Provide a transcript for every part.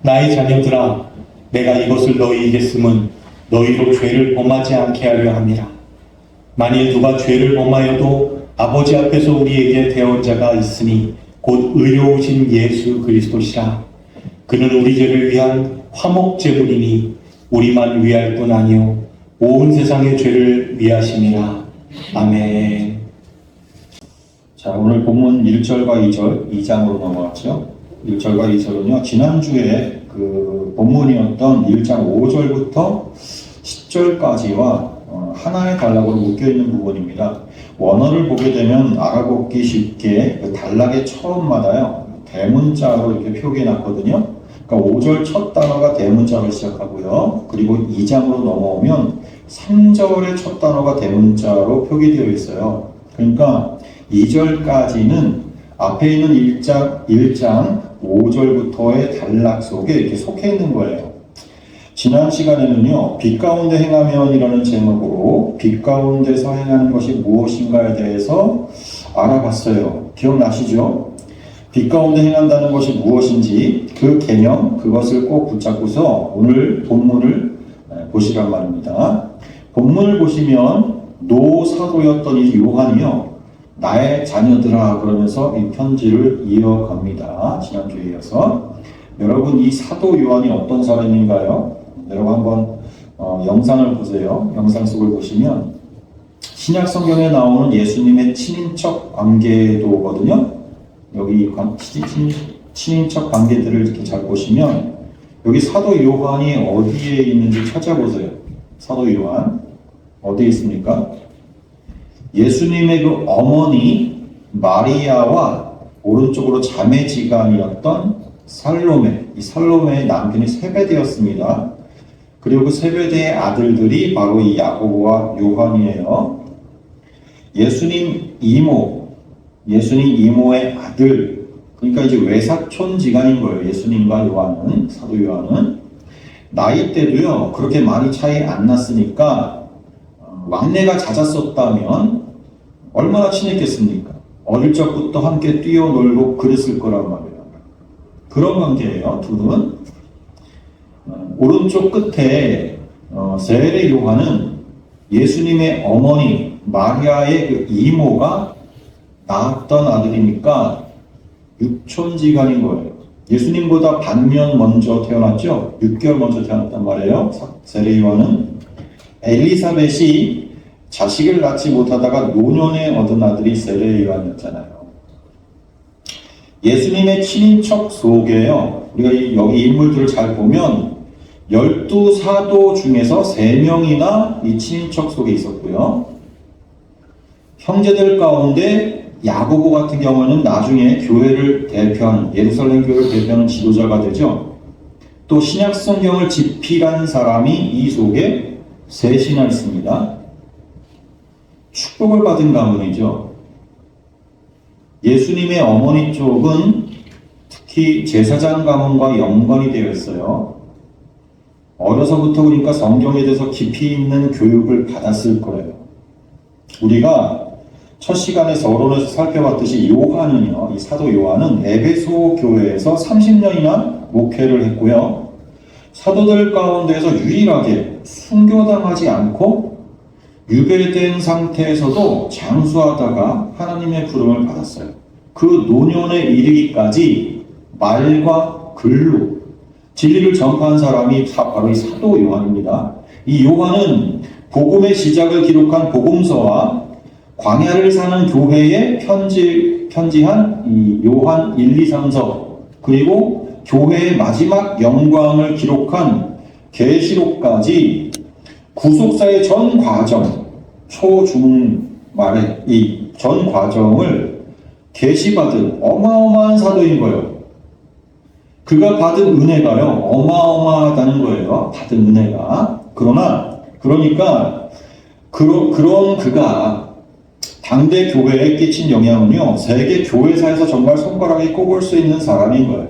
나의 자녀들아, 내가 이것을 너희에게 쓰면 너희로 죄를 범하지 않게 하려 함이라. 만일 누가 죄를 범하여도 아버지 앞에서 우리에게 대언자가 있으니 곧 의로우신 예수 그리스도시라. 그는 우리 죄를 위한 화목제물이니 우리만 위할 뿐 아니요 온 세상의 죄를 위하심이라. 아멘. 자, 오늘 본문 1절과 2절, 2장으로 넘어갔죠. 1절과 2절은요, 지난주에 그 본문이었던 1장 5절부터 10절까지와 하나의 단락으로 묶여있는 부분입니다. 원어를 보게 되면 알아보기 쉽게 그 단락의 처음마다요, 대문자로 이렇게 표기해놨거든요. 그러니까 5절 첫 단어가 대문자로 시작하고요. 그리고 2장으로 넘어오면 3절의 첫 단어가 대문자로 표기되어 있어요. 그러니까 2절까지는 앞에 있는 1장 5절부터의 단락 속에 이렇게 속해 있는 거예요. 지난 시간에는요, 빛 가운데 행하면이라는 제목으로 빛 가운데서 행하는 것이 무엇인가에 대해서 알아봤어요. 기억나시죠? 빛 가운데 행한다는 것이 무엇인지 그 개념, 그것을 꼭 붙잡고서 오늘 본문을 보시란 말입니다. 본문을 보시면 노사도였던 이 요한이요, 나의 자녀들아 그러면서 이 편지를 이어갑니다. 지난주에 이어서. 여러분, 이 사도 요한이 어떤 사람인가요? 여러분 한번 영상을 보세요. 영상 속을 보시면 신약 성경에 나오는 예수님의 친인척 관계도거든요. 여기 친인척 관계들을 이렇게 잘 보시면 여기 사도 요한이 어디에 있는지 찾아보세요. 사도 요한 어디에 있습니까? 예수님의 그 어머니 마리아와 오른쪽으로 자매지간이었던 살로메, 이 살로메의 남편이 세베대였습니다. 그리고 그 세베대의 아들들이 바로 이 야고보와 요한이에요. 예수님 이모의 아들, 그러니까 이제 외사촌지간인 거예요. 예수님과 요한은, 사도 요한은. 나이대도요, 그렇게 많이 차이 안 났으니까 왕래가 잦았었다면 얼마나 친했겠습니까? 어릴 적부터 함께 뛰어놀고 그랬을 거란 말이에요. 그런 관계예요, 둘은. 오른쪽 끝에 세례 요한은 예수님의 어머니 마리아의 그 이모가 낳았던 아들이니까 육촌지간인 거예요. 예수님보다 반년 먼저 태어났죠? 6개월 먼저 태어났단 말이에요. 세례 요한은. 엘리사벳이 자식을 낳지 못하다가 노년에 얻은 아들이 세례 요한이었잖아요. 예수님의 친인척 속에요, 우리가 여기 인물들을 잘 보면 12사도 중에서 3명이나 이 친인척 속에 있었고요. 형제들 가운데 야고보 같은 경우는 나중에 교회를 대표하는, 예루살렘 교회를 대표하는 지도자가 되죠. 또 신약 성경을 집필한 사람이 이 속에 셋이나 있습니다. 축복을 받은 가문이죠. 예수님의 어머니 쪽은 특히 제사장 가문과 연관이 되어 있어요. 어려서부터 그러니까 성경에 대해서 깊이 있는 교육을 받았을 거예요. 우리가 첫 시간에 서론에서 살펴봤듯이 요한은요, 이 사도 요한은 에베소 교회에서 30년이나 목회를 했고요. 사도들 가운데에서 유일하게 순교당하지 않고 유배된 상태에서도 장수하다가 하나님의 부름을 받았어요. 그 노년에 이르기까지 말과 글로 진리를 전파한 사람이 바로 이 사도 요한입니다. 이 요한은 복음의 시작을 기록한 복음서와 광야를 사는 교회에 편지한 이 요한 1, 2, 3서, 그리고 교회의 마지막 영광을 기록한 계시록까지 구속사의 전 과정, 초, 중, 말의 이 전 과정을 계시받은 어마어마한 사도인 거예요. 그가 받은 은혜가요, 어마어마하다는 거예요. 받은 은혜가. 그러니까 그런 그가 당대 교회에 끼친 영향은요, 세계 교회사에서 정말 손가락에 꼽을 수 있는 사람인 거예요.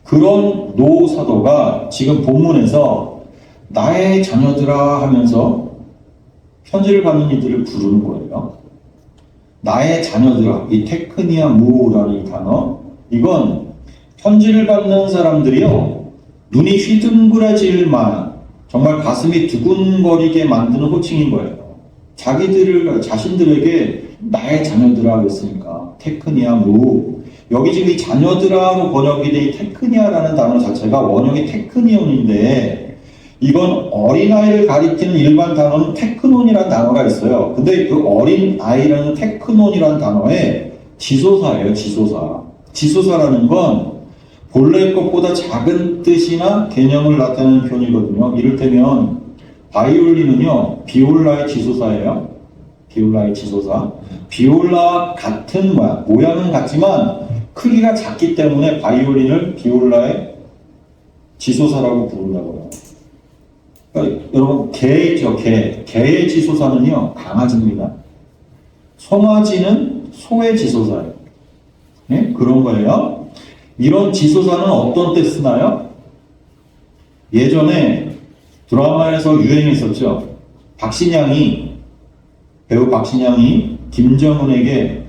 그런 노사도가 지금 본문에서 나의 자녀들아 하면서 편지를 받는 이들을 부르는 거예요. 나의 자녀들아, 이 테크니아 무라는 이 단어, 이건 편지를 받는 사람들이요, 눈이 휘둥그레질 만한, 정말 가슴이 두근거리게 만드는 호칭인 거예요. 자신들에게 나의 자녀들아 그랬으니까 테크니아 무, 여기 지금 이 자녀들아로 번역이 된 이 테크니아라는 단어 자체가 원형이 테크니온인데, 이건 어린아이를 가리키는 일반 단어는 테크논이라는 단어가 있어요. 근데 그 어린아이라는 테크논이라는 단어에 지소사예요. 지소사라는 건 본래 것보다 작은 뜻이나 개념을 나타내는 표현이거든요. 이를테면 바이올린은요, 비올라의 지소사예요. 비올라의 지소사. 비올라 같은 모양은 같지만 크기가 작기 때문에 바이올린을 비올라의 지소사라고 부른다고요. 그러니까 여러분, 개죠, 개. 개의 지소사는요, 강아지입니다. 송아지는 소의 지소사예요. 네? 그런 거예요. 이런 지소사는 어떤 때 쓰나요? 예전에 드라마에서 유행했었죠. 배우 박신양이 김정은에게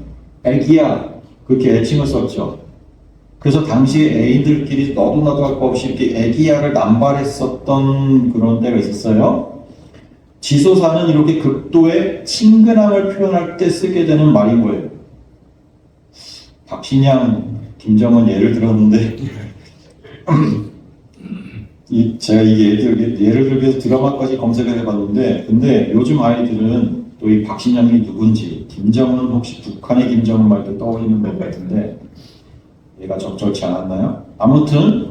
애기야, 그렇게 애칭을 썼죠. 그래서 당시에 애인들끼리 너도 나도 할 거 없이 이렇게 애기야를 남발했었던 그런 때가 있었어요. 지소사는 이렇게 극도의 친근함을 표현할 때 쓰게 되는 말인 거예요. 박신양, 김정은 예를 들었는데 제가 이게 예를 들기 위해서 드라마까지 검색을 해봤는데, 근데 요즘 아이들은 또 이 박신양이 누군지, 김정은은 혹시 북한의 김정은 말 때 떠올리는 것 같은데 얘가 적절치 않았나요? 아무튼,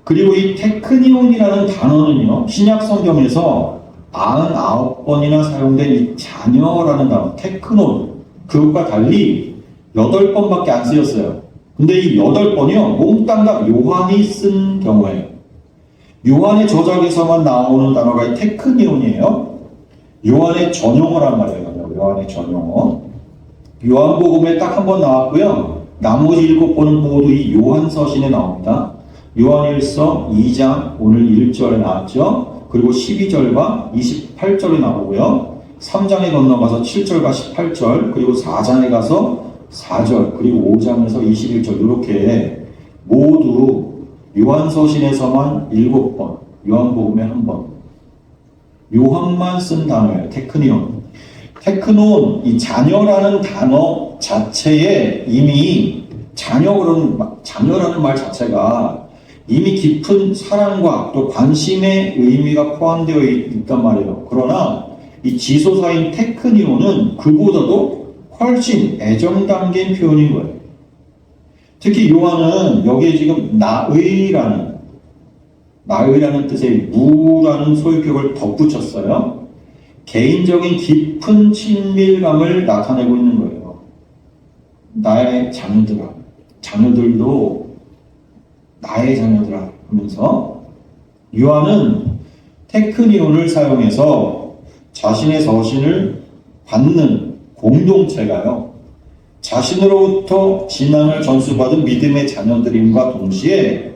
그리고 이 테크니온이라는 단어는요, 신약 성경에서 99번이나 사용된 이 자녀라는 단어, 테크논, 그것과 달리 8번밖에 안 쓰였어요. 근데 이 8번이요, 몽땅 요한이 쓴 경우에요. 요한의 저작에서만 나오는 단어가 이 테크니온이에요. 요한의 전용어란 말이에요. 요한의 전용어. 요한복음에 딱 한 번 나왔고요. 나머지 7번은 모두 이 요한서신에 나옵니다. 요한일서 2장 오늘 1절에 나왔죠. 그리고 12절과 28절에 나오고요. 3장에 건너가서 7절과 18절, 그리고 4장에 가서 4절, 그리고 5장에서 21절, 이렇게 모두 요한서신에서만 7번, 요한복음에 1번, 요한만 쓴 단어예요. 테크니온. 테크논, 이 자녀라는 단어 자체에 이미 자녀라는 말 자체가 이미 깊은 사랑과 또 관심의 의미가 포함되어 있단 말이에요. 그러나 이 지소사인 테크니온은 그보다도 훨씬 애정 담긴 표현인 거예요. 특히 요한은 여기에 지금 나의라는 뜻의 무라는 소유격을 덧붙였어요. 개인적인 깊은 친밀감을 나타내고 있는 거예요. 나의 자녀들도 나의 자녀들아 하면서 요한은 테크니온을 사용해서 자신의 서신을 받는 공동체가요, 자신으로부터 진앙을 전수받은 믿음의 자녀들임과 동시에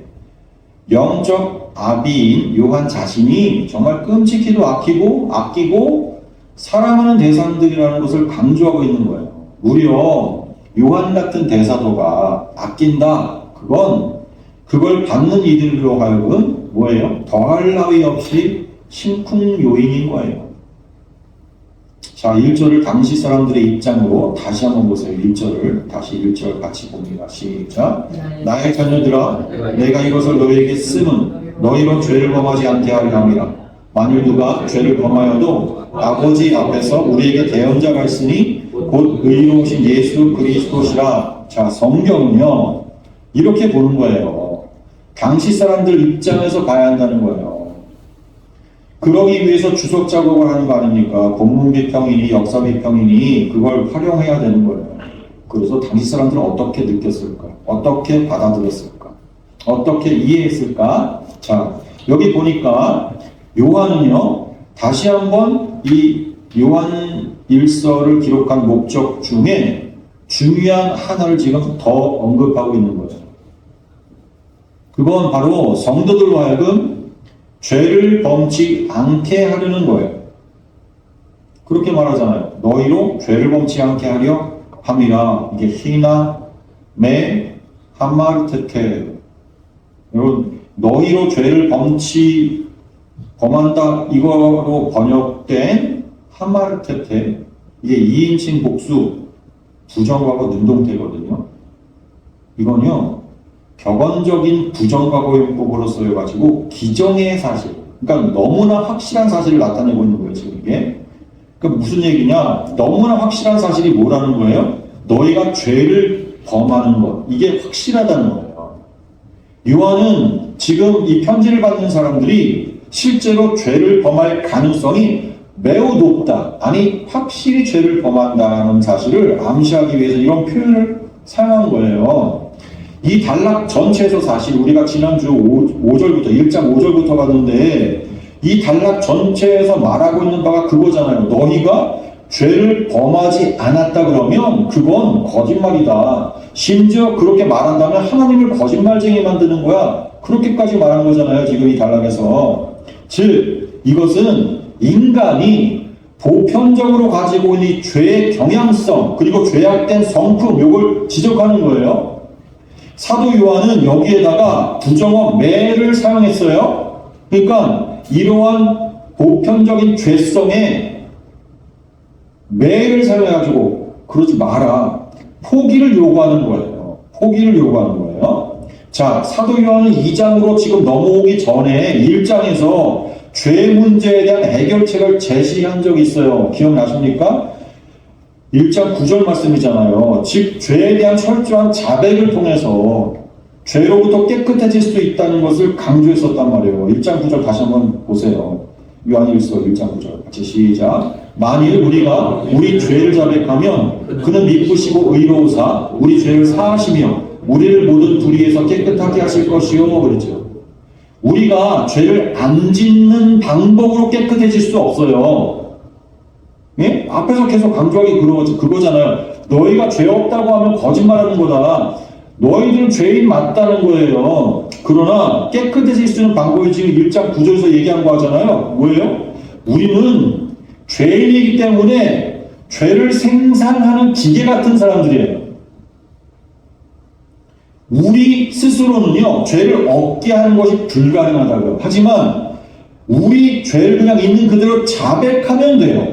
영적 아비인 요한 자신이 정말 끔찍히도 아끼고 사랑하는 대상들이라는 것을 강조하고 있는 거예요. 무려 요한 같은 대사도가 아낀다. 그걸 받는 이들로 하여금 뭐예요? 더할 나위 없이 심쿵 요인인 거예요. 자, 1절을 당시 사람들의 입장으로 다시 한번 보세요. 1절을 다시 1절 같이 봅니다. 시작. 나의 자녀들아, 내가 이것을 너희에게 쓰면 너희로 죄를 범하지 않게 하려 함이라. 만일 누가 죄를 범하여도 아버지 앞에서 우리에게 대언자가 있으니 곧 의로우신 예수 그리스도시라. 자, 성경은요 이렇게 보는 거예요. 당시 사람들 입장에서 봐야 한다는 거예요. 그러기 위해서 주석 작업을 하는 거 아닙니까? 본문 비평이니 역사 비평이니 그걸 활용해야 되는 거예요. 그래서 당시 사람들은 어떻게 느꼈을까? 어떻게 받아들였을까? 어떻게 이해했을까? 자, 여기 보니까 요한은요, 다시 한번 이 요한 일서를 기록한 목적 중에 중요한 하나를 지금 더 언급하고 있는 거죠. 그건 바로 성도들로 하여금 죄를 범치 않게 하려는 거예요. 그렇게 말하잖아요. 너희로 죄를 범치 않게 하려 함이라. 이게 히나 메 하마르테케, 여러분, 너희로 죄를 범한다 이거로 번역된 하마르테테, 이게 2인칭 복수 부정과거 능동태거든요. 이건요 격언적인 부정과거 용법으로 쓰여가지고 기정의 사실, 그러니까 너무나 확실한 사실을 나타내고 있는 거예요. 지금 이게 그러니까 무슨 얘기냐, 너무나 확실한 사실이 뭐라는 거예요? 너희가 죄를 범하는 것, 이게 확실하다는 거예요. 요한은 지금 이 편지를 받는 사람들이 실제로 죄를 범할 가능성이 매우 높다, 아니 확실히 죄를 범한다는 사실을 암시하기 위해서 이런 표현을 사용한 거예요. 이 단락 전체에서 사실 우리가 지난주 5절부터 1장 5절부터 봤는데 이 단락 전체에서 말하고 있는 바가 그거잖아요. 너희가 죄를 범하지 않았다 그러면 그건 거짓말이다. 심지어 그렇게 말한다면 하나님을 거짓말쟁이 만드는 거야. 그렇게까지 말한 거잖아요. 지금 이 단락에서. 즉 이것은 인간이 보편적으로 가지고 있는 이 죄의 경향성 그리고 죄악된 성품, 요걸 지적하는 거예요. 사도 요한은 여기에다가 부정어 매를 사용했어요. 그러니까 이러한 보편적인 죄성에 매를 사용해가지고 그러지 마라, 포기를 요구하는 거예요. 포기를 요구하는 거예요. 자, 사도 요한은 2장으로 지금 넘어오기 전에 1장에서 죄 문제에 대한 해결책을 제시한 적이 있어요. 기억나십니까? 1장 9절 말씀이잖아요. 즉 죄에 대한 철저한 자백을 통해서 죄로부터 깨끗해질 수 있다는 것을 강조했었단 말이에요. 1장 9절 다시 한번 보세요. 요한일서 1장 9절 같이 시작. 만일 우리가 우리 죄를 자백하면 그는 미쁘시고 의로우사 우리 죄를 사하시며 우리를 모든 불의에서 깨끗하게 하실 것이요 그랬죠. 우리가 죄를 안 짓는 방법으로 깨끗해질 수 없어요. 예? 앞에서 계속 강조하기 그거잖아요. 너희가 죄 없다고 하면 거짓말하는 거다. 너희들은 죄인 맞다는 거예요. 그러나 깨끗해질 수 있는 방법이 지금 1장 9절에서 얘기한 거 하잖아요. 뭐예요? 우리는 죄인이기 때문에 죄를 생산하는 기계 같은 사람들이에요. 우리 스스로는요, 죄를 없게 하는 것이 불가능하다고요. 하지만 우리 죄를 그냥 있는 그대로 자백하면 돼요.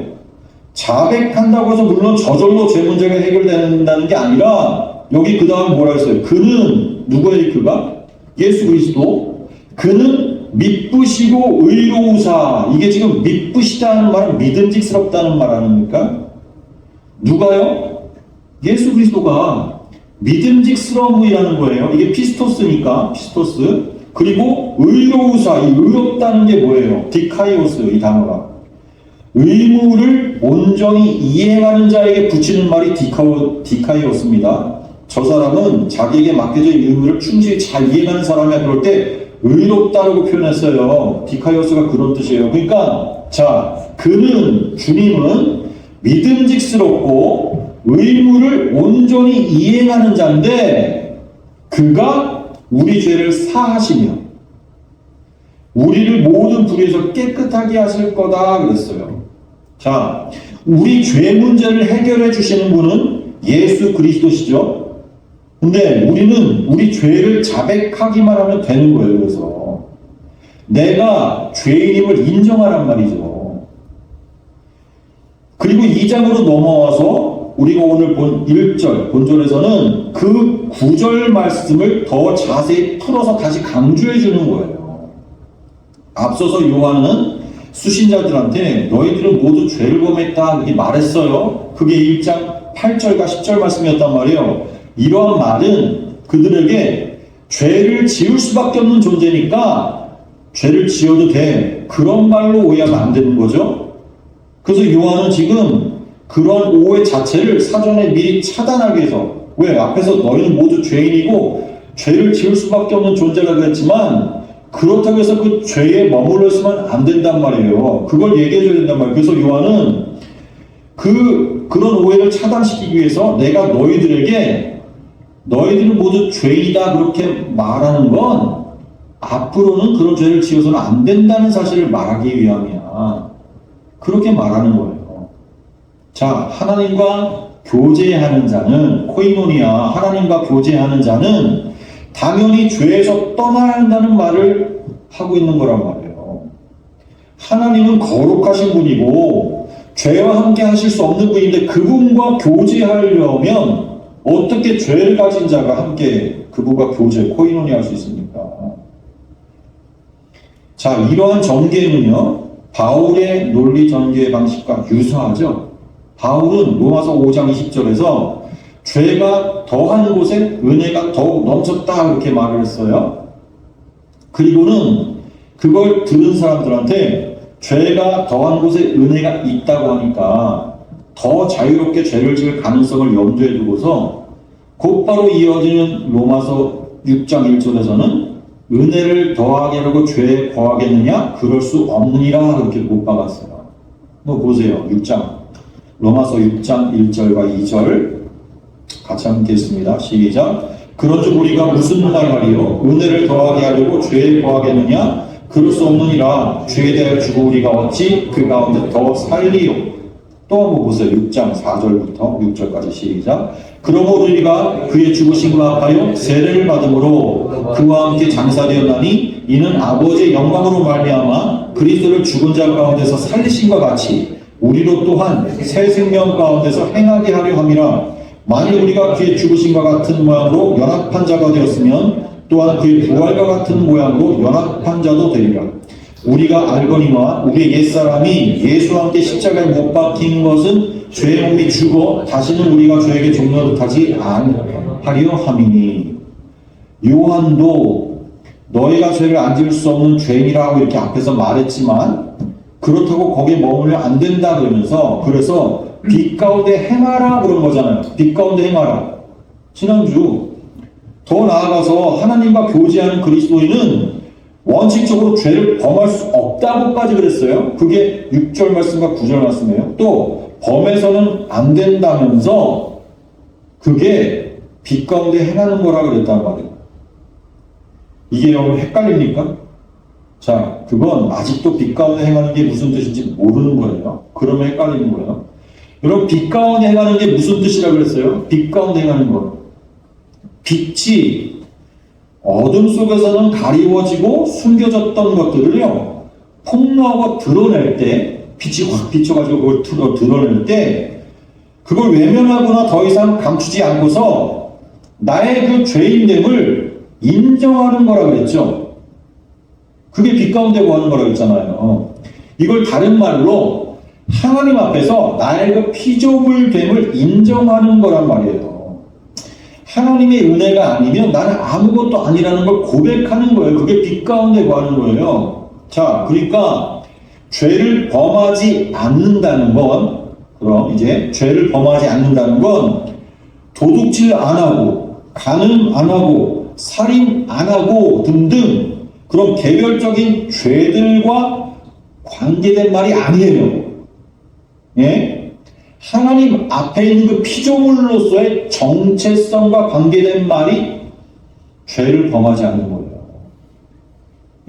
자백한다고 해서 물론 저절로 죄 문제가 해결된다는 게 아니라 여기 그 다음에 뭐라 했어요? 그는 누구예요? 그가? 예수 그리스도. 그는 미쁘시고 의로우사. 이게 지금 미쁘시다는 말은 믿음직스럽다는 말 아닙니까? 누가요? 예수 그리스도가 믿음직스러움이라는 거예요. 이게 피스토스니까, 피스토스. 그리고 의로우사, 이 의롭다는 게 뭐예요? 디카이오스, 이 단어가. 의무를 온전히 이행하는 자에게 붙이는 말이 디카이오스입니다. 저 사람은 자기에게 맡겨진 의무를 충실히 잘 이행하는 사람이야. 그럴 때 의롭다라고 표현했어요. 디카이오스가 그런 뜻이에요. 그러니까 자, 그는, 주님은 믿음직스럽고 의무를 온전히 이행하는 자인데 그가 우리 죄를 사하시며 우리를 모든 불의에서 깨끗하게 하실 거다 그랬어요. 자, 우리 죄 문제를 해결해 주시는 분은 예수 그리스도시죠. 근데 우리는 우리 죄를 자백하기만 하면 되는 거예요. 그래서 내가 죄인임을 인정하란 말이죠. 그리고 2장으로 넘어와서 우리가 오늘 본 1절, 본절에서는 그 9절 말씀을 더 자세히 풀어서 다시 강조해 주는 거예요. 앞서서 요한은 수신자들한테 너희들은 모두 죄를 범했다 이렇게 말했어요. 그게 1장 8절과 10절 말씀이었단 말이에요. 이러한 말은 그들에게 죄를 지을 수밖에 없는 존재니까 죄를 지어도 돼, 그런 말로 오해하면 안 되는 거죠. 그래서 요한은 지금 그런 오해 자체를 사전에 미리 차단하기 위해서, 왜? 앞에서 너희는 모두 죄인이고 죄를 지을 수밖에 없는 존재라 그랬지만 그렇다고 해서 그 죄에 머물러 있으면 안 된단 말이에요. 그걸 얘기해줘야 된단 말이에요. 그래서 요한은 그런 오해를 차단시키기 위해서 내가 너희들은 모두 죄이다 그렇게 말하는 건 앞으로는 그런 죄를 지어서는 안 된다는 사실을 말하기 위함이야. 그렇게 말하는 거예요. 자, 하나님과 교제하는 자는, 코이노니아, 하나님과 교제하는 자는 당연히 죄에서 떠나야 한다는 말을 하고 있는 거란 말이에요. 하나님은 거룩하신 분이고 죄와 함께 하실 수 없는 분인데 그분과 교제하려면 어떻게 죄를 가진 자가 함께 그분과 교제, 코이노니 할 수 있습니까? 자, 이러한 전개는요, 바울의 논리 전개 방식과 유사하죠. 바울은 로마서 5장 20절에서 죄가 더한 곳에 은혜가 더욱 넘쳤다 이렇게 말을 했어요. 그리고는 그걸 들은 사람들한테 죄가 더한 곳에 은혜가 있다고 하니까 더 자유롭게 죄를 지을 가능성을 염두에 두고서 곧바로 이어지는 로마서 6장 1절에서는 은혜를 더하게 하려고 죄에 거하겠느냐? 그럴 수 없느니라 그렇게 못 박았어요. 뭐 보세요. 6장 로마서 6장 1절과 2절 같이 한번 읽겠습니다. 시작. 그런즉 우리가 무슨 말을 하리요? 은혜를 더하게 하려고 죄에 거하겠느냐? 그럴 수 없느니라. 죄에 대하여 죽어 우리가 어찌 그 가운데 더 살리요? 또 한번 보세요. 6장 4절부터 6절까지 시작. 그러므로 우리가 그의 죽으심과 합하여 세례를 받음으로 그와 함께 장사되었나니 이는 아버지의 영광으로 말미암아 그리스도를 죽은 자 가운데서 살리심과 같이 우리로 또한 새 생명 가운데서 행하게 하려 함이라. 만일 우리가 그의 죽으심과 같은 모양으로 연합한 자가 되었으면 또한 그의 부활과 같은 모양으로 연합한 자도 되리라. 우리가 알거니와 우리의 옛사람이 예수와 함께 십자가에 못 박힌 것은 죄의 몸이 죽어 다시는 우리가 죄에게 종노릇하지 아니하려 함이니. 요한도 너희가 죄를 안 지을 수 없는 죄인이라고 이렇게 앞에서 말했지만 그렇다고 거기에 머물면 안 된다 그러면서 그래서 빛 가운데 행하라 그런 거잖아요. 빛 가운데 행하라. 지난주 더 나아가서 하나님과 교제하는 그리스도인은 원칙적으로 죄를 범할 수 없다고까지 그랬어요. 그게 6절 말씀과 9절 말씀이에요. 또 범해서는 안 된다면서 그게 빛 가운데 행하는 거라 그랬단 말이에요. 이게 여러분 헷갈립니까? 자, 그건 아직도 빛 가운데 행하는 게 무슨 뜻인지 모르는 거예요. 그러면 헷갈리는 거예요. 여러분 빛 가운데 행하는 게 무슨 뜻이라고 그랬어요? 빛 가운데 행하는 거. 빛이 어둠 속에서는 가리워지고 숨겨졌던 것들을요, 폭로하고 드러낼 때, 빛이 확 비춰가지고 그걸 드러낼 때, 그걸 외면하거나 더 이상 감추지 않고서 나의 그 죄인됨을 인정하는 거라 그랬죠. 그게 빛 가운데 거하는 거라 그랬잖아요. 이걸 다른 말로 하나님 앞에서 나의 그 피조물됨을 인정하는 거란 말이에요. 하나님의 은혜가 아니면 나는 아무것도 아니라는 걸 고백하는 거예요. 그게 빛 가운데 거하는 거예요. 자, 그러니까 죄를 범하지 않는다는 건, 그럼 이제 죄를 범하지 않는다는 건 도둑질 안 하고 간음 안 하고 살인 안 하고 등등 그런 개별적인 죄들과 관계된 말이 아니에요. 예? 하나님 앞에 있는 그 피조물로서의 정체성과 관계된 말이 죄를 범하지 않는 거예요.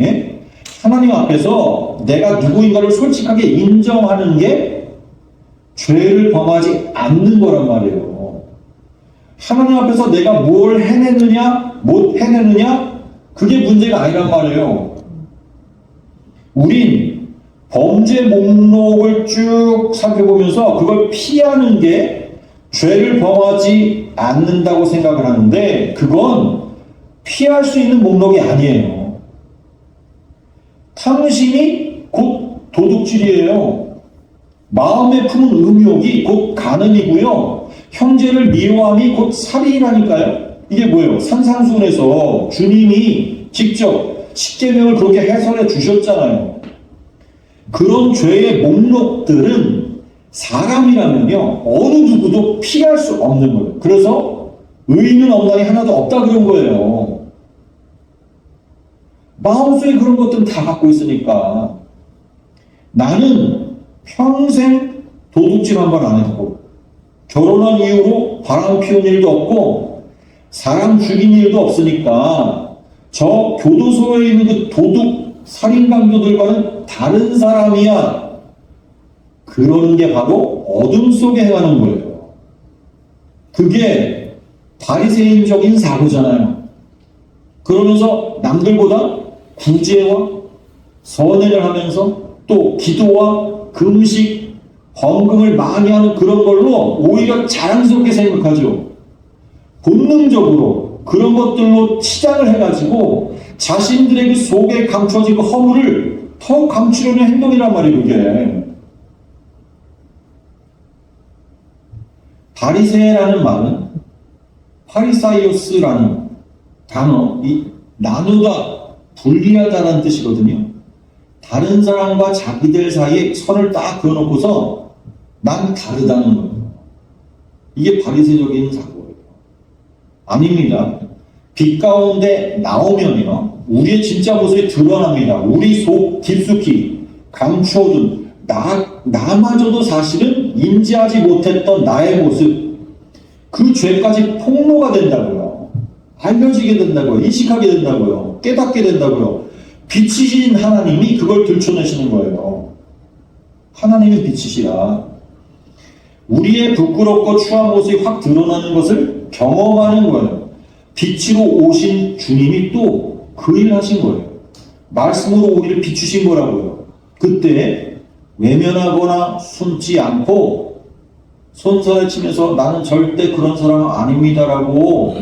예? 하나님 앞에서 내가 누구인가를 솔직하게 인정하는 게 죄를 범하지 않는 거란 말이에요. 하나님 앞에서 내가 뭘 해내느냐, 못 해내느냐, 그게 문제가 아니란 말이에요. 우린 범죄 목록을 쭉 살펴보면서 그걸 피하는 게 죄를 범하지 않는다고 생각을 하는데 그건 피할 수 있는 목록이 아니에요. 탐심이 곧 도둑질이에요. 마음에 품은 음욕이 곧 간음이고요. 형제를 미워함이 곧 살인이라니까요. 이게 뭐예요? 산상수훈에서 주님이 직접 십계명을 그렇게 해설해 주셨잖아요. 그런 죄의 목록들은 사람이라면요, 어느 누구도 피할 수 없는 거예요. 그래서 의인은 없나니 하나도 없다 그런 거예요. 마음속에 그런 것들은 다 갖고 있으니까 나는 평생 도둑질 한 번 안 했고 결혼한 이후로 바람 피운 일도 없고 사람 죽인 일도 없으니까 저 교도소에 있는 그 도둑 살인 강도들과는 다른 사람이야. 그러는 게 바로 어둠 속에 행하는 거예요. 그게 바리새인적인 사고잖아요. 그러면서 남들보다 구제와 선행을 하면서 또 기도와 금식, 헌금을 많이 하는 그런 걸로 오히려 자랑스럽게 생각하죠. 본능적으로 그런 것들로 치장을 해가지고 자신들의 그 속에 감춰진 그 허물을 더 감추려는 행동이란 말이에요, 그게. 바리새라는 말은 파리사이오스라는 단어, 이 나누다, 분리하다라는 뜻이거든요. 다른 사람과 자기들 사이에 선을 딱 그어놓고서 난 다르다는 거예요. 이게 바리새적인 사고예요. 아닙니다. 빛 가운데 나오면요, 우리의 진짜 모습이 드러납니다. 우리 속 깊숙이 감춰둔 나마저도 사실은 인지하지 못했던 나의 모습, 그 죄까지 폭로가 된다고요. 알려지게 된다고요. 인식하게 된다고요. 깨닫게 된다고요. 빛이신 하나님이 그걸 들춰내시는 거예요. 하나님이 빛이시라. 우리의 부끄럽고 추한 모습이 확 드러나는 것을 경험하는 거예요. 빛으로 오신 주님이 또 그 일 하신 거예요. 말씀으로 우리를 비추신 거라고요. 그때 외면하거나 숨지 않고 손살에 치면서 나는 절대 그런 사람은 아닙니다라고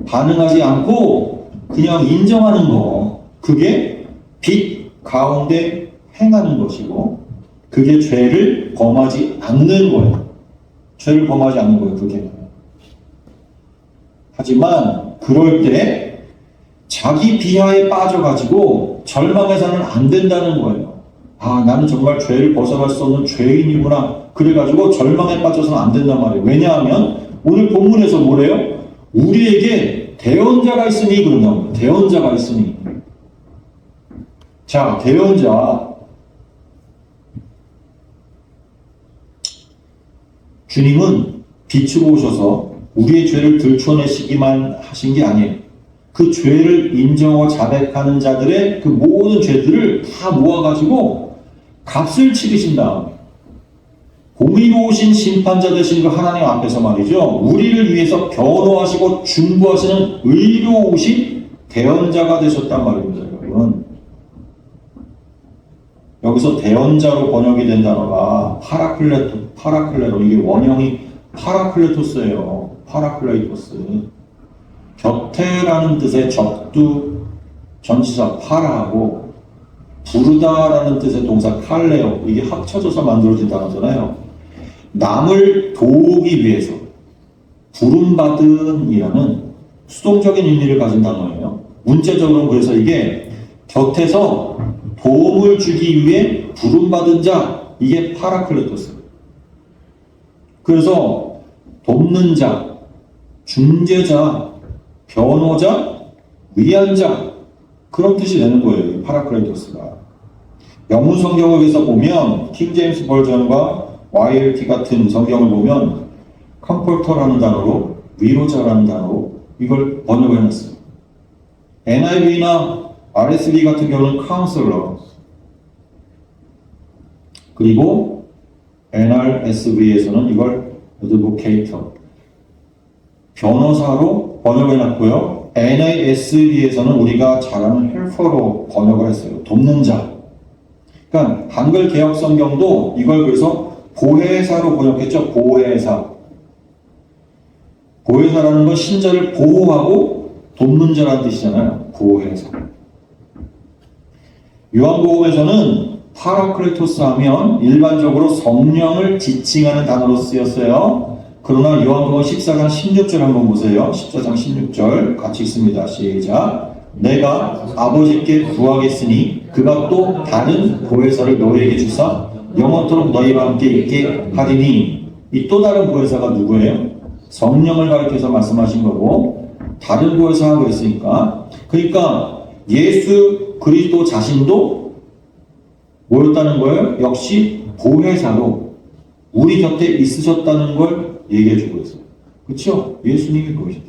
반응하지 않고 그냥 인정하는 거, 그게 빛 가운데 행하는 것이고, 그게 죄를 범하지 않는 거예요. 죄를 범하지 않는 거예요, 그게. 하지만 그럴 때 자기 비하에 빠져가지고 절망해서는 안 된다는 거예요. 아, 나는 정말 죄를 벗어날 수 없는 죄인이구나. 그래가지고 절망에 빠져서는 안 된단 말이에요. 왜냐하면 오늘 본문에서 뭐래요? 우리에게 대언자가 있으니 그런다고 해요. 대언자가 있으니. 자, 대언자. 주님은 빛으로 오셔서 우리의 죄를 들춰내시기만 하신 게 아니에요. 그 죄를 인정하고 자백하는 자들의 그 모든 죄들을 다 모아가지고 값을 치르신 다음에 공의로우신 심판자 되신 그 하나님 앞에서 말이죠, 우리를 위해서 변호하시고 중보하시는 의로우신 대언자가 되셨단 말입니다, 여러분. 여기서 대언자로 번역이 된 단어가 파라클레로, 이게 원형이 파라클레토스예요. 파라클레이토스. 곁에라는 뜻의 적두 전치사 파라하고 부르다라는 뜻의 동사 칼레오, 이게 합쳐져서 만들어진 단어잖아요. 남을 도우기 위해서 부름받은 이라는 수동적인 의미를 가진 단어예요. 문자적으로는 그래서 이게 곁에서 도움을 주기 위해 부름받은 자, 이게 파라클레토스. 그래서 돕는 자, 중재자, 변호자, 위안자, 그런 뜻이 되는 거예요, 파라클레토스가. 영문 성경에서 보면 킹제임스 버전과 YLT 같은 성경을 보면 컴포터라는 단어로, 위로자라는 단어로 이걸 번역을 해놨어요. NIV나 RSV 같은 경우는 카운슬러, 그리고 NRSV에서는 이걸 어드보케이터, 변호사로 번역을 해놨고요. NASB에서는 우리가 잘 아는 헬퍼로 번역을 했어요. 돕는 자. 그러니까 한글 개혁 성경도 이걸 그래서 보혜사로 번역했죠. 보혜사. 보혜사라는 건 신자를 보호하고 돕는 자라는 뜻이잖아요. 보혜사. 요한복음에서는 파라클레토스 하면 일반적으로 성령을 지칭하는 단어로 쓰였어요. 그러나 요한복음 14장 16절 한번 보세요. 14장 16절 같이 읽습니다. 시작. 내가 아버지께 구하겠으니 그가 또 다른 보혜사를 너희에게 주사 영원토록 너희와 함께 있게 하리니. 이 또 다른 보혜사가 누구예요? 성령을 가리켜서 말씀하신 거고, 다른 보혜사라고 했으니까, 그러니까 예수 그리스도 자신도 뭐였다는 거예요? 역시 보혜사로 우리 곁에 있으셨다는 걸 얘기해주고 있어요. 그렇죠? 예수님이 그러셨다.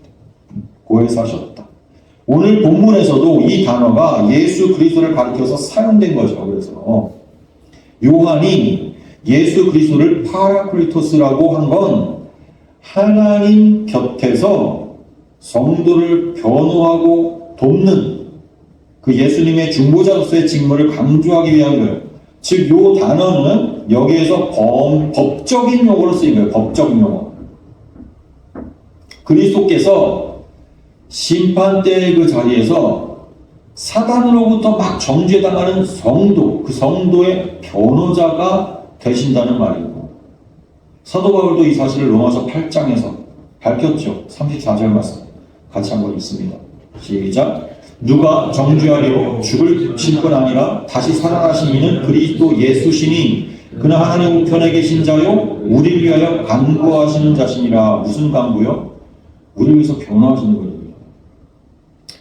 보혜사셨다. 오늘 본문에서도 이 단어가 예수 그리스도를 가리켜서 사용된 거죠. 그래서 요한이 예수 그리스도를 파라클리토스라고 한 건 하나님 곁에서 성도를 변호하고 돕는 그 예수님의 중보자로서의 직무를 강조하기 위한 거예요. 즉, 요 단어는 여기에서 법적인 용어로 쓰인 거예요. 법적 용어. 그리스도께서 심판대의 그 자리에서 사단으로부터 막 정죄당하는 성도, 그 성도의 변호자가 되신다는 말이고, 사도 바울도 이 사실을 로마서 8장에서 밝혔죠. 34절 말씀 같이 한번 읽습니다. 시작. 누가 정죄하려 죽을 뿐 아니라 다시 살아나신 이는 그리스도 예수시니 그는 하나님 우편에 계신 자요 우리를 위하여 간구하시는 자신이라. 무슨 간구요? 우리를 위해서 변호하시는 거예요.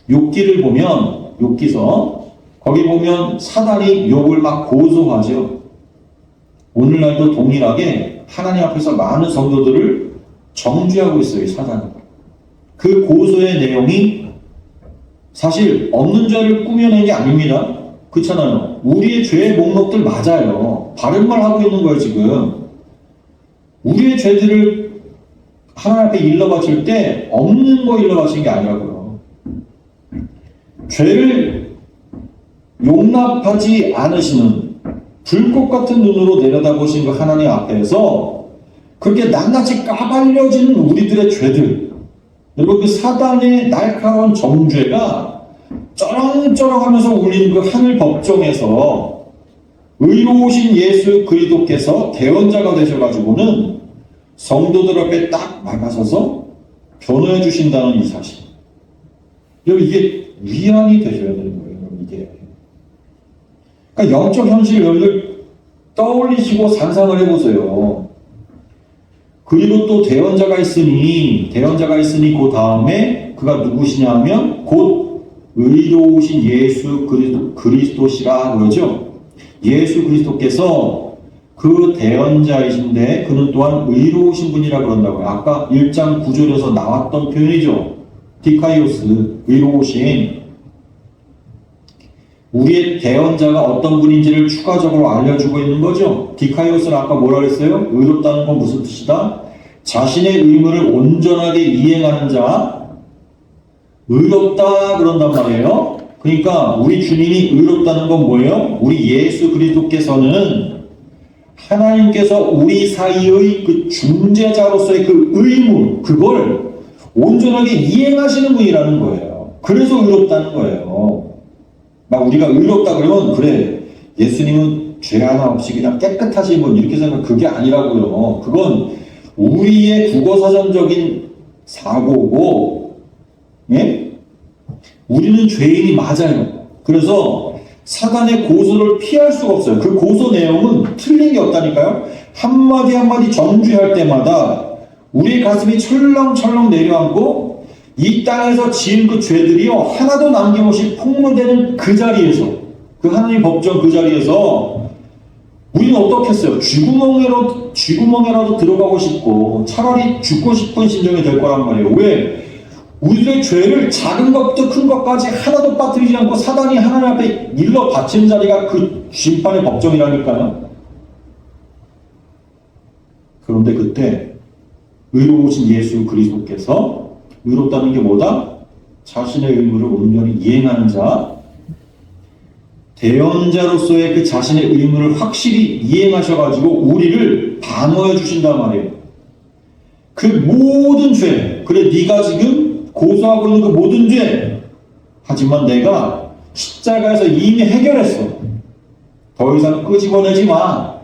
욥기를 보면, 욥기서 거기 보면 사단이 욥을 막 고소하죠. 오늘날도 동일하게 하나님 앞에서 많은 성도들을 정죄하고 있어요, 사단이. 그 고소의 내용이 사실 없는 죄를 꾸며낸 게 아닙니다. 그렇잖아요. 우리의 죄의 목록들 맞아요. 바른 말 하고 있는 거예요, 지금. 우리의 죄들을 하나님 앞에 일러 바칠 때 없는 거 일러 바친 게 아니라고요. 죄를 용납하지 않으시는 불꽃 같은 눈으로 내려다보신 그 하나님 앞에서 그렇게 낱낱이 까발려지는 우리들의 죄들, 그리고 그 사단의 날카로운 정죄가 쩌렁쩌렁하면서 울리는 그 하늘 법정에서 의로우신 예수 그리스도께서 대언자가 되셔가지고는 성도들 앞에 딱 막아서서 변호해 주신다는 이 사실. 여러분, 이게 위안이 되셔야 되는 거예요. 이게. 그러니까 영적 현실을 여러분들 떠올리시고 상상을 해보세요. 그리고 또 대언자가 있으니 그 다음에 그가 누구시냐 하면 곧 의로우신 예수 그리스도시라 그러죠. 예수 그리스도께서 그 대언자이신데 그는 또한 의로우신 분이라 그런다고요. 아까 1장 9절에서 나왔던 표현이죠. 디카이오스, 의로우신. 우리의 대언자가 어떤 분인지를 추가적으로 알려주고 있는 거죠. 디카이오스는 아까 뭐라 그랬어요? 의롭다는 건 무슨 뜻이다? 자신의 의무를 온전하게 이행하는 자, 의롭다 그런단 말이에요. 그러니까 우리 주님이 의롭다는 건 뭐예요? 우리 예수 그리스도께서는 하나님께서 우리 사이의 그 중재자로서의 그 의무, 그걸 온전하게 이행하시는 분이라는 거예요. 그래서 의롭다는 거예요. 막 우리가 의롭다 그러면 그래, 예수님은 죄 하나 없이 그냥 깨끗하신 분 이렇게 생각, 그게 아니라고요. 그건 우리의 국어사전적인 사고고, 예? 우리는 죄인이 맞아요. 그래서 사단의 고소를 피할 수가 없어요. 그 고소 내용은 틀린 게 없다니까요. 한마디 한마디 정죄할 때마다 우리의 가슴이 철렁철렁 내려앉고 이 땅에서 지은 그 죄들이요 하나도 남김없이 폭로되는 그 자리에서, 그 하나님 법정 그 자리에서 우리는 어떻겠어요? 쥐구멍에라도 들어가고 싶고 차라리 죽고 싶은 심정이 될 거란 말이에요. 왜? 우리의 죄를 작은 것부터 큰 것까지 하나도 빠뜨리지 않고 사단이 하나님 앞에 일러 바친 자리가 그 심판의 법정이라니까요. 그런데 그때 의로우신 예수 그리스도께서, 의롭다는 게 뭐다? 자신의 의무를 온전히 이행하는 자, 대언자로서의 그 자신의 의무를 확실히 이행하셔가지고 우리를 방어해 주신단 말이에요. 그 모든 죄, 그래 네가 지금 고소하고 있는 그 모든 죄, 하지만 내가 십자가에서 이미 해결했어. 더 이상 끄집어내지 마.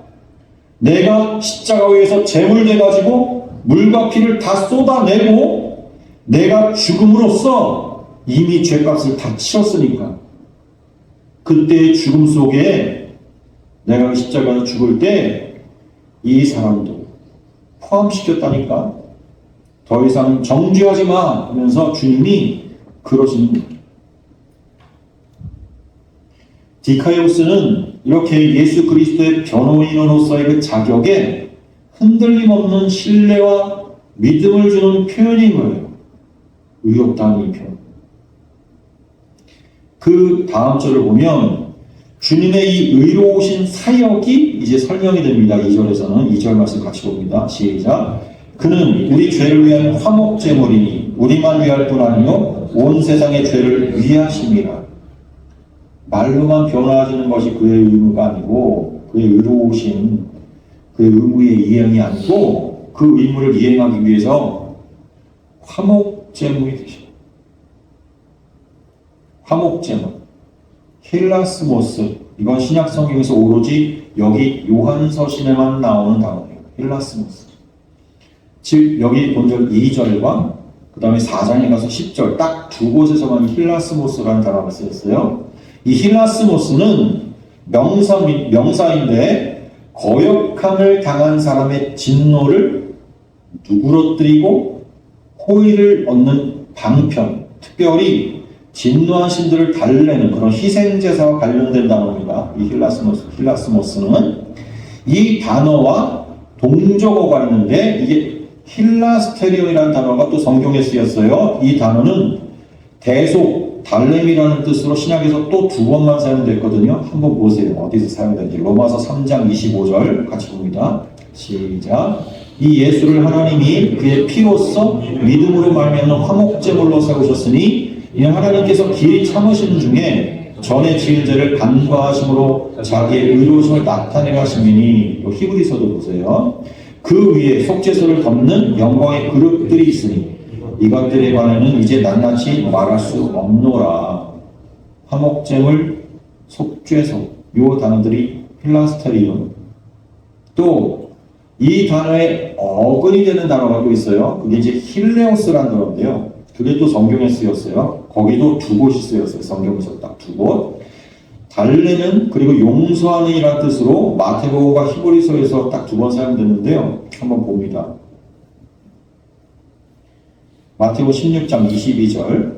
내가 십자가 위에서 제물돼가지고 물과 피를 다 쏟아내고 내가 죽음으로써 이미 죄값을 다 치렀으니까 그때의 죽음 속에 내가 십자가에서 죽을 때 이 사람도 포함시켰다니까. 더 이상 정죄하지 마 하면서 주님이 그러시는 거예요. 디카이오스는 이렇게 예수 그리스도의 변호인으로서의 그 자격에 흔들림 없는 신뢰와 믿음을 주는 표현인 거예요. 의롭다는 이 표현. 그 다음 절을 보면 주님의 이 의로우신 사역이 이제 설명이 됩니다. 2절에서는 2절 말씀 같이 봅니다. 시작. 그는 우리 죄를 위한 화목제물이니 우리만 위할 뿐 아니요 온 세상의 죄를 위하심이라. 말로만 변화하시는 것이 그의 의무가 아니고 그의 의로우신 그의 의무의 이행이 아니고 그 의무를 이행하기 위해서 화목제물이 되십니다. 화목제물, 힐라스모스, 이건 신약성경에서 오로지 여기 요한서신에만 나오는 단어예요. 힐라스모스. 즉 여기 본절 2절과 그 다음에 4장에 가서 10절 딱 두 곳에서만 힐라스모스라는 단어가 쓰였어요. 이 힐라스모스는 명사인데 거역함을 당한 사람의 진노를 누그러뜨리고 호의를 얻는 방편, 특별히 진노한 신들을 달래는 그런 희생제사와 관련된 단어입니다. 이 힐라스모스는 이 단어와 동적어가 있는데 이게 힐라스테리온이라는 단어가 또 성경에 쓰였어요. 이 단어는 대속, 달램이라는 뜻으로 신약에서 또 두 번만 사용됐거든요. 한번 보세요. 어디서 사용된지. 로마서 3장 25절 같이 봅니다. 시작. 이 예수를 하나님이 그의 피로써 믿음으로 말미암는 화목제물로 세우셨으니 이는 하나님께서 길이 참으시는 중에 전에 지은 죄를 간과하심으로 자기의 의로우심을 나타내려 하심이니 히브리서도 보세요. 그 위에 속죄소를 덮는 영광의 그릇들이 있으니 이것들에 관해는 이제 낱낱이 말할 수 없노라. 화목제물, 속죄소, 요 단어들이 필라스테리온. 또 이 단어에 어근이 되는 단어가 또 있어요. 그게 이제 힐레오스라는 단어인데요. 그게 또 성경에 쓰였어요. 거기도 두 곳이 쓰였어요. 성경에서 딱 두 곳. 달래는 그리고 용서하는 이라는 뜻으로 마태복음과 히브리서에서 딱 두 번 사용됐는데요. 한번 봅니다. 마태복음 16장 22절.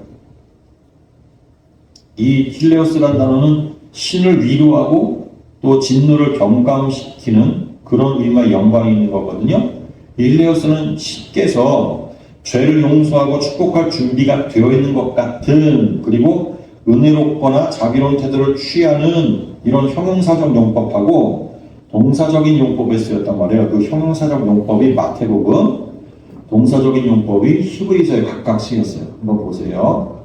이 힐레오스라는 단어는 신을 위로하고 또 진노를 경감시키는 그런 의미와 영광이 있는 거거든요. 힐레오스는 신께서 죄를 용서하고 축복할 준비가 되어 있는 것 같은, 그리고 은혜롭거나 자비로운 태도를 취하는 이런 형용사적 용법하고 동사적인 용법에 쓰였단 말이에요. 그 형용사적 용법이 마태복음, 동사적인 용법이 히브리서에 각각 쓰였어요. 한번 보세요.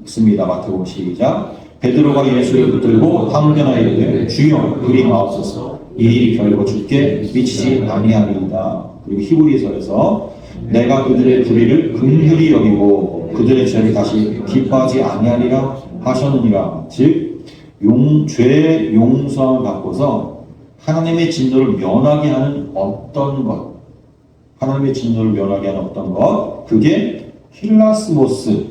읽습니다. 마태복음 시작. 베드로가 예수를 붙들고 화물겨나 이르되 주여 그리 마옵소서. 이 일이 결코 주께 미치지 아니하리이다. 그리고 히브리서에서 내가 그들의 불의를 긍휼히 여기고 그들의 죄를 다시 기뻐하지 아니하리라 하셨느니라. 즉 죄 용서함을 받고서 하나님의 진노를 면하게 하는 어떤 것, 하나님의 진노를 면하게 하는 어떤 것, 그게 힐라스모스,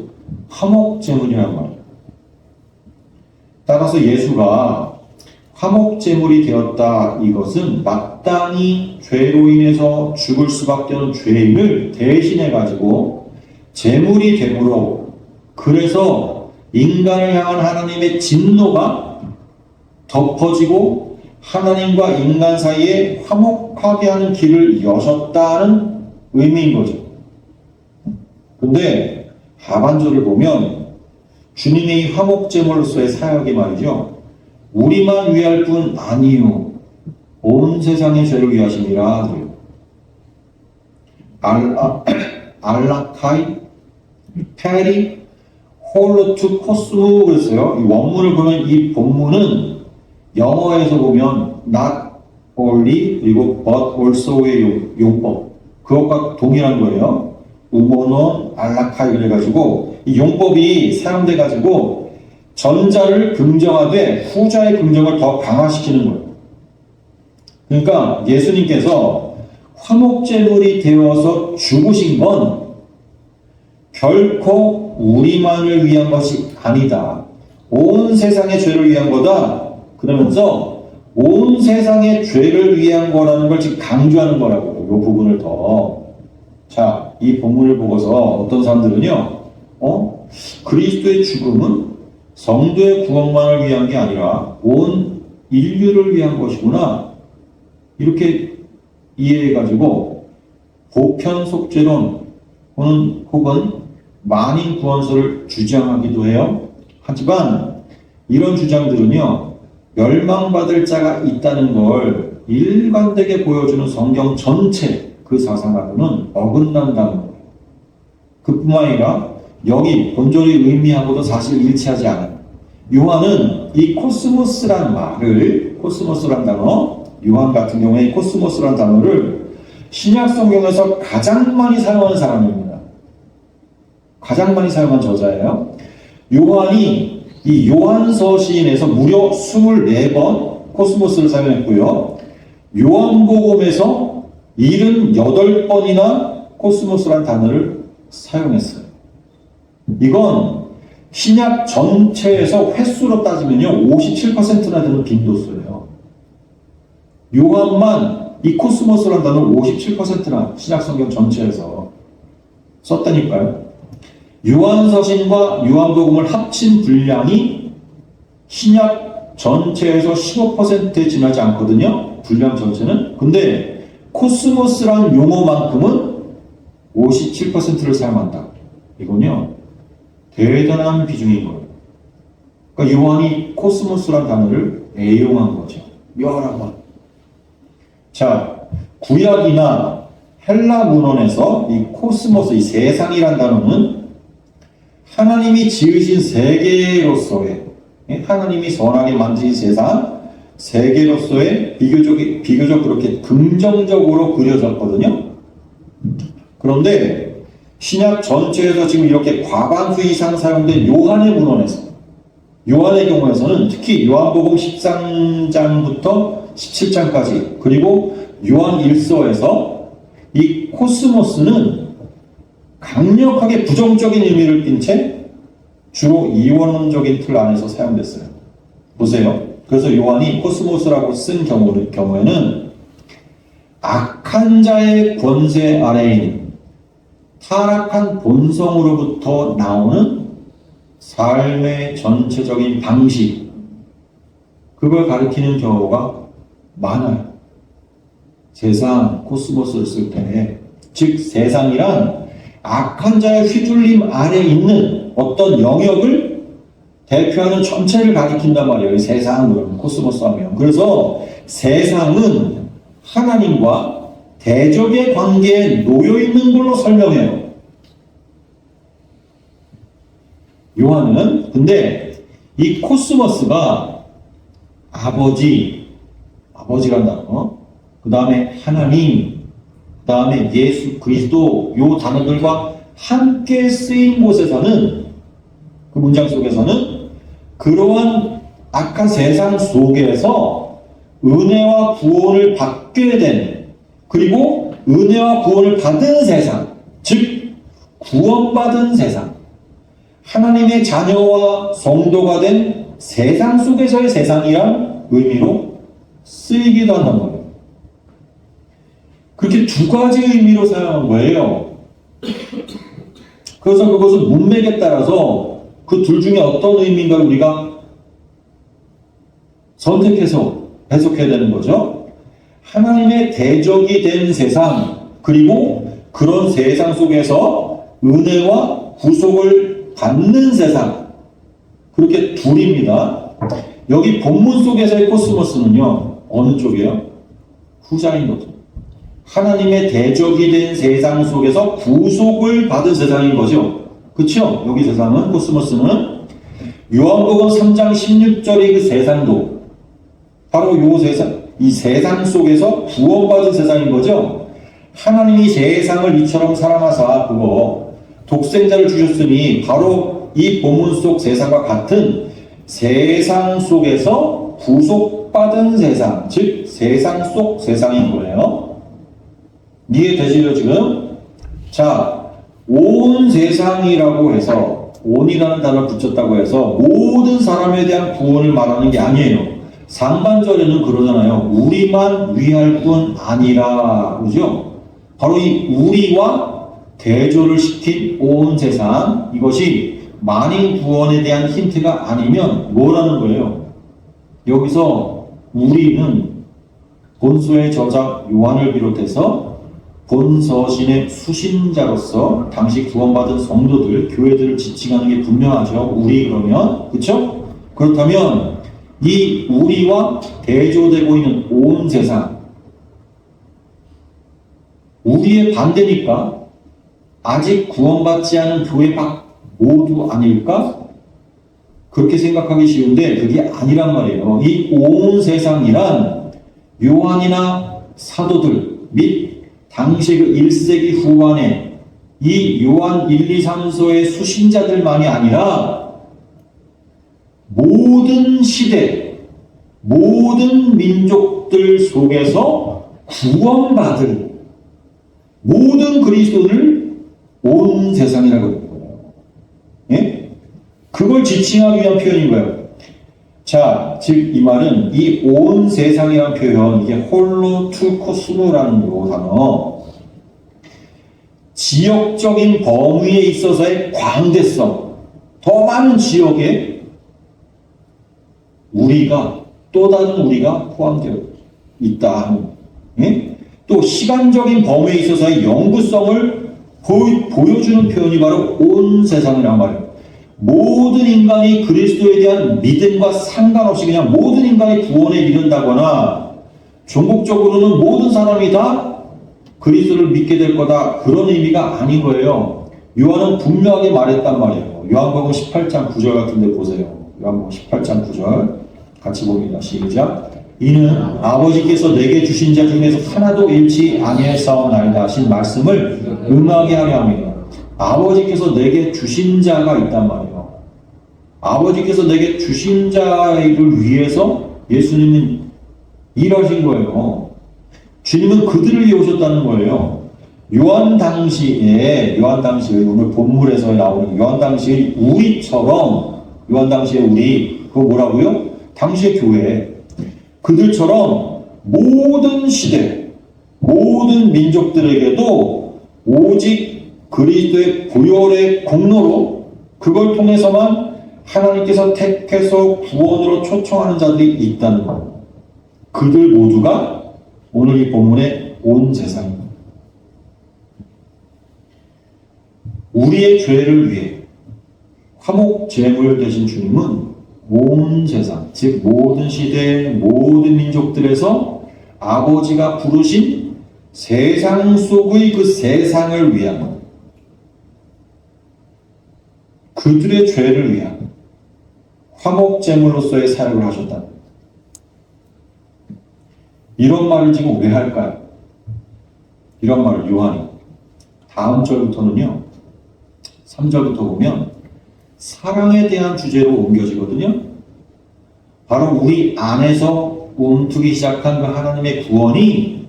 화목제물이라는 말이에요. 따라서 예수가 화목제물이 되었다, 이것은 마땅히 죄로 인해서 죽을 수밖에 없는 죄인을 대신해 가지고 제물이 되므로, 그래서 인간을 향한 하나님의 진노가 덮어지고 하나님과 인간 사이에 화목하게 하는 길을 여셨다는 의미인 거죠. 근데 하반절을 보면 주님의 이 화목제물로서의 사역이 말이죠. 우리만 위할 뿐 아니요 온 세상의 죄를 위하심이라. 알라카이 페리 홀로투 코스무 그랬어요. 이 원문을 보면 이 본문은 영어에서 보면 not only 그리고 but also의 용법, 그것과 동일한 거예요. 우모논 알라카이 그래가지고 이 용법이 사용돼 가지고 전자를 긍정하되 후자의 긍정을 더 강화시키는 거예요. 그러니까 예수님께서 화목제물이 되어서 죽으신 건 결코 우리만을 위한 것이 아니다. 온 세상의 죄를 위한 거다. 그러면서 온 세상의 죄를 위한 거라는 걸 지금 강조하는 거라고요. 이 부분을 더. 자, 이 본문을 보고서 어떤 사람들은요, 그리스도의 죽음은 성도의 구원만을 위한 게 아니라 온 인류를 위한 것이구나, 이렇게 이해해가지고 보편 속죄론 혹은 만인 구원설을 주장하기도 해요. 하지만 이런 주장들은요, 멸망받을 자가 있다는 걸 일관되게 보여주는 성경 전체 그 사상하고는 어긋난다는 거예요. 그뿐만 아니라 여기 본절의 의미하고도 사실 일치하지 않아요. 요한은 이 코스모스란 말을, 코스모스란 단어, 요한 같은 경우에 코스모스란 단어를 신약 성경에서 가장 많이 사용하는 사람입니다. 가장 많이 사용한 저자예요. 요한이 이 요한서 시인에서 무려 24번 코스모스를 사용했고요. 요한복음에서 78번이나 코스모스란 단어를 사용했어요. 이건 신약 전체에서 횟수로 따지면요 57%나 되는 빈도수예요. 요한만 이 코스모스란 단어 57%나 신약 성경 전체에서 썼다니까요. 요한서신과 요한복음을 합친 분량이 신약 전체에서 15%에 지나지 않거든요. 분량 전체는. 근데 코스모스란 용어만큼은 57%를 사용한다. 이건요 대단한 비중인 거예요. 그러니까 요한이 코스모스란 단어를 애용한 거죠. 여러 번. 자, 구약이나 헬라 문헌에서 이 코스모스, 이 세상이란 단어는 하나님이 지으신 세계로서의, 하나님이 선하게 만드신 세상, 세계로서의 비교적 그렇게 긍정적으로 그려졌거든요. 그런데 신약 전체에서 지금 이렇게 과반수 이상 사용된 요한의 문헌에서, 요한의 경우에서는 특히 요한복음 13장부터 17장까지, 그리고 요한 1서에서 이 코스모스는 강력하게 부정적인 의미를 띤 채 주로 이원론적인 틀 안에서 사용됐어요. 보세요. 그래서 요한이 코스모스라고 쓴 경우에는 악한 자의 권세 아래에 있는 타락한 본성으로부터 나오는 삶의 전체적인 방식, 그걸 가리키는 경우가 많아요. 세상, 코스모스를 쓸 때, 즉 세상이란 악한 자의 휘둘림 아래 있는 어떤 영역을 대표하는 전체를 가리킨단 말이에요. 이 세상, 그러면 코스모스 하면. 그래서 세상은 하나님과 대적의 관계에 놓여 있는 걸로 설명해요. 요한은 근데 이 코스모스가 아버지란 단어, 그 다음에 하나님, 그 다음에 예수 그리스도, 요 단어들과 함께 쓰인 곳에서는, 그 문장 속에서는 그러한 악한 세상 속에서 은혜와 구원을 받게 된, 그리고 은혜와 구원을 받은 세상, 즉 구원받은 세상, 하나님의 자녀와 성도가 된 세상 속에서의 세상이란 의미로 쓰이기도 한단 말이에요. 그렇게 두 가지 의미로 사용한 거예요. 그래서 그것은 문맥에 따라서 그 둘 중에 어떤 의미인가를 우리가 선택해서 해석해야 되는 거죠. 하나님의 대적이 된 세상, 그리고 그런 세상 속에서 은혜와 구속을 받는 세상, 그렇게 둘입니다. 여기 본문 속에서의 코스모스는요, 어느 쪽이에요? 후자인 거죠. 하나님의 대적이 된 세상 속에서 구속을 받은 세상인 거죠. 그쵸? 여기 세상은, 코스모스는 요한복음 3장 16절의 그 세상도 바로 요 세상, 이 세상 속에서 구원받은 세상인 거죠. 하나님이 세상을 이처럼 사랑하사 그거 독생자를 주셨으니 바로 이 본문 속 세상과 같은 세상 속에서 구속받은 세상, 즉 세상 속 세상인 거예요. 이해되시죠 지금? 자, 온 세상이라고 해서, 온이라는 단어를 붙였다고 해서 모든 사람에 대한 구원을 말하는 게 아니에요. 상반절에는 그러잖아요. 우리만 위할 뿐 아니라, 그죠? 바로 이 우리와 대조를 시킨 온 세상, 이것이 만인 구원에 대한 힌트가 아니면 뭐라는 거예요? 여기서 우리는 본서의 저자 요한을 비롯해서 본서신의 수신자로서 당시 구원받은 성도들, 교회들을 지칭하는 게 분명하죠. 우리 그러면, 그쵸? 그렇다면 이 우리와 대조되고 있는 온 세상, 우리의 반대니까 아직 구원받지 않은 교회 밖 모두 아닐까? 그렇게 생각하기 쉬운데 그게 아니란 말이에요. 이 온 세상이란 요한이나 사도들 및 당시 그 1세기 후반에 이 요한 1, 2, 3서의 수신자들만이 아니라 모든 시대, 모든 민족들 속에서 구원받을 모든 그리스도를 온 세상이라고 하는 거예요. 예? 그걸 지칭하기 위한 표현인 거예요. 자, 즉 이 말은 이 온 세상이라는 표현, 이게 홀로 투코스모라는 요 단어, 지역적인 범위에 있어서의 광대성, 더 많은 지역에 우리가, 또 다른 우리가 포함되어 있다 하는, 예? 또 시간적인 범위에 있어서의 영구성을 보여주는 표현이 바로 온 세상이란 말이에요. 모든 인간이 그리스도에 대한 믿음과 상관없이 그냥 모든 인간이 구원에 이른다거나 종국적으로는 모든 사람이 다 그리스도를 믿게 될 거다, 그런 의미가 아닌 거예요. 요한은 분명하게 말했단 말이에요. 요한복음 18장 9절 같은 데 보세요. 요한복음 18장 9절 같이 봅니다. 시작. 이는 아버지께서 내게 주신 자 중에서 하나도 잃지 아니하사옵나이다 하신 말씀을 응하게 하려 합니다. 아버지께서 내게 주신 자가 있단 말이에요. 아버지께서 내게 주신 자를 위해서 예수님은 일하신 거예요. 주님은 그들을 위해 오셨다는 거예요. 요한 당시에 오늘 본문에서 나오는 요한 당시의 우리처럼, 요한 당시의 우리, 그거 뭐라고요? 당시의 교회, 그들처럼 모든 시대, 모든 민족들에게도 오직 그리스도의 보혈의 공로로, 그걸 통해서만 하나님께서 택해서 구원으로 초청하는 자들이 있다는 것. 그들 모두가 오늘 이 본문의 온 세상입니다. 우리의 죄를 위해 화목 제물 되신 주님은 온 세상, 즉 모든 시대, 모든 민족들에서 아버지가 부르신 세상 속의 그 세상을 위한, 그들의 죄를 위한 화목 제물로서의 사역을 하셨다. 이런 말을 지금 왜 할까요? 이런 말을 요한이 다음 절부터는요, 3절부터 보면 사랑에 대한 주제로 옮겨지거든요. 바로 우리 안에서 움트기 시작한 그 하나님의 구원이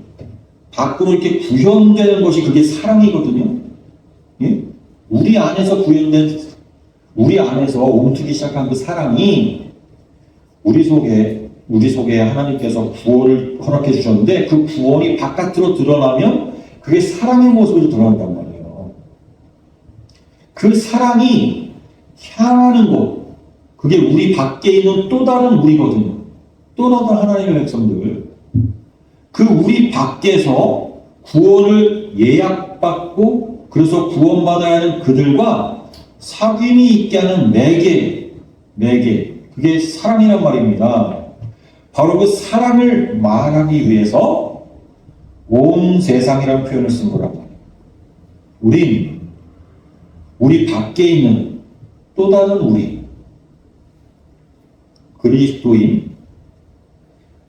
밖으로 이렇게 구현되는 것이 그게 사랑이거든요. 예? 우리 안에서 구현된, 우리 안에서 움트기 시작한 그 사랑이 우리 속에 하나님께서 구원을 허락해 주셨는데, 그 구원이 바깥으로 드러나면 그게 사랑의 모습으로 드러난단 말이에요. 그 사랑이 향하는 곳, 그게 우리 밖에 있는 또 다른 우리거든요. 또 다른 하나님의 백성들. 그 우리 밖에서 구원을 예약받고 그래서 구원받아야 하는 그들과 사귐이 있게 하는 매개, 그게 사랑이란 말입니다. 바로 그 사랑을 말하기 위해서 온 세상이라는 표현을 쓴 거란 말이에요. 우리 밖에 있는 또 다른 우리, 그리스도인,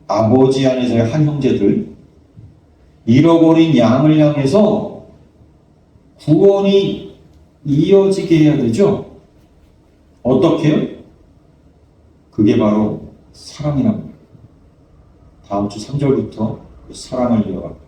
아버지 안에서의 한 형제들, 잃어버린 양을 향해서 구원이 이어지게 해야 되죠. 어떻게요? 그게 바로 사랑이란 말이에요. 다음 주 3절부터 그 사랑을 이어갑니다.